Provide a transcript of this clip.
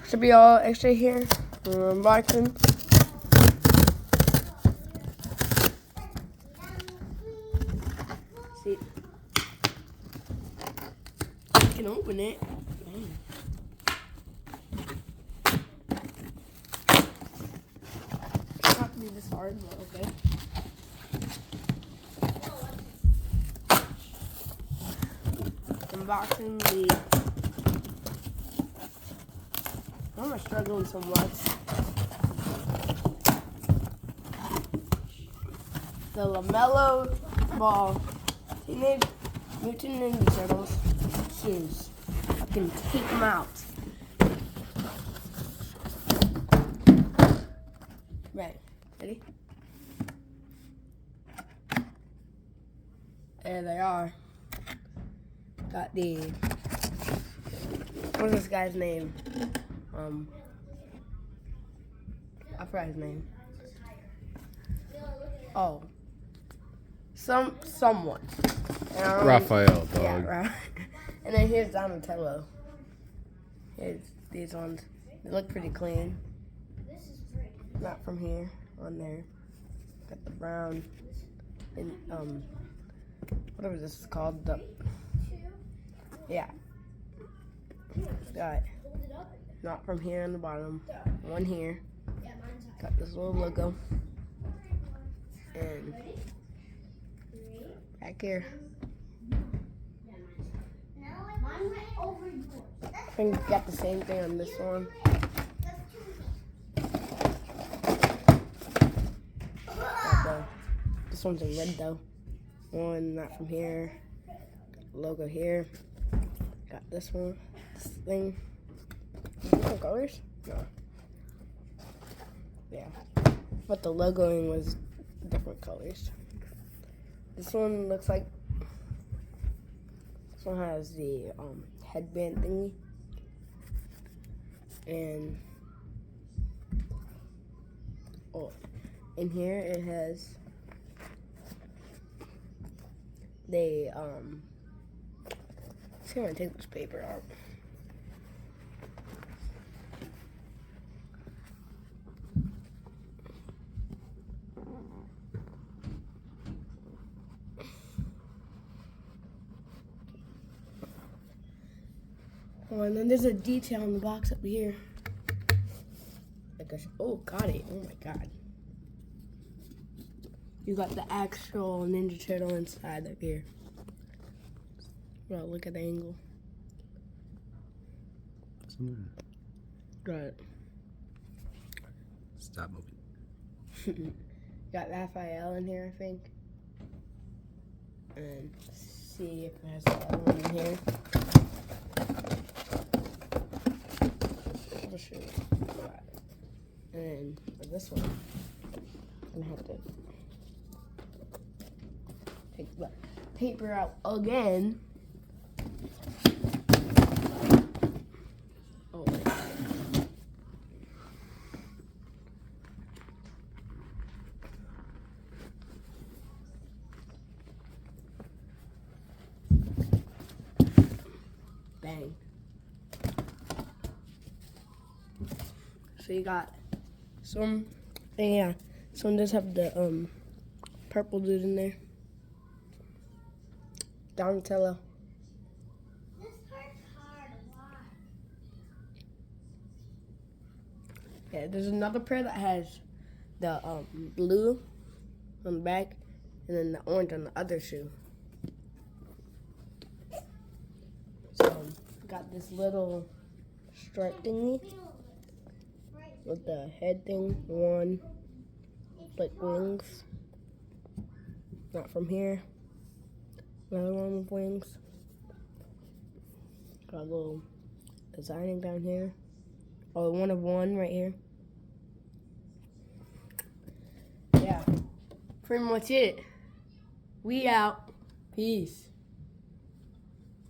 Should be all extra here. Unboxing. See, you can open it. It's not to be this hard, but okay. Unboxing the. I'm struggling so much. The LAMELO Ball Teenage Mutant Ninja Turtles shoes. I can take them out. Right. Ready? There they are. Got the. What's this guy's name? I forgot his name. Oh. Someone. Raphael, dog. Yeah, right. And then here's Donatello. Here's these ones. They look pretty clean. Not from here, on there. Got the brown and whatever this is called. Yeah. Got not from here on the bottom. One here. Got this little logo. And back here. I think we got the same thing on this one. This one's in red though. One not from here. Logo here. Got this one. This thing. Different colors? No. Yeah. But the logoing was different colors. This one looks like. This one has the headband thingy. And in here it has they just gonna take this paper out. Oh, and then there's a detail in the box up here. Oh, got it. Oh my god. You got the actual Ninja Turtle inside up here. Well, look at the angle. Got it. Stop moving. Got Raphael in here, I think. And see if it has the other one in here. I'll show you. And for this one, I'm gonna have to take the paper out again. Oh. Bang. So you got some, yeah, some does have the purple dude in there. Donatello. This part's hard. Why? Yeah, there's another pair that has the blue on the back and then the orange on the other shoe. So got this little stripe thingy with the head thing, one, like wings, not from here, another one with wings, got a little designing down here, oh, one of one right here. Yeah, pretty much it. We out. Peace.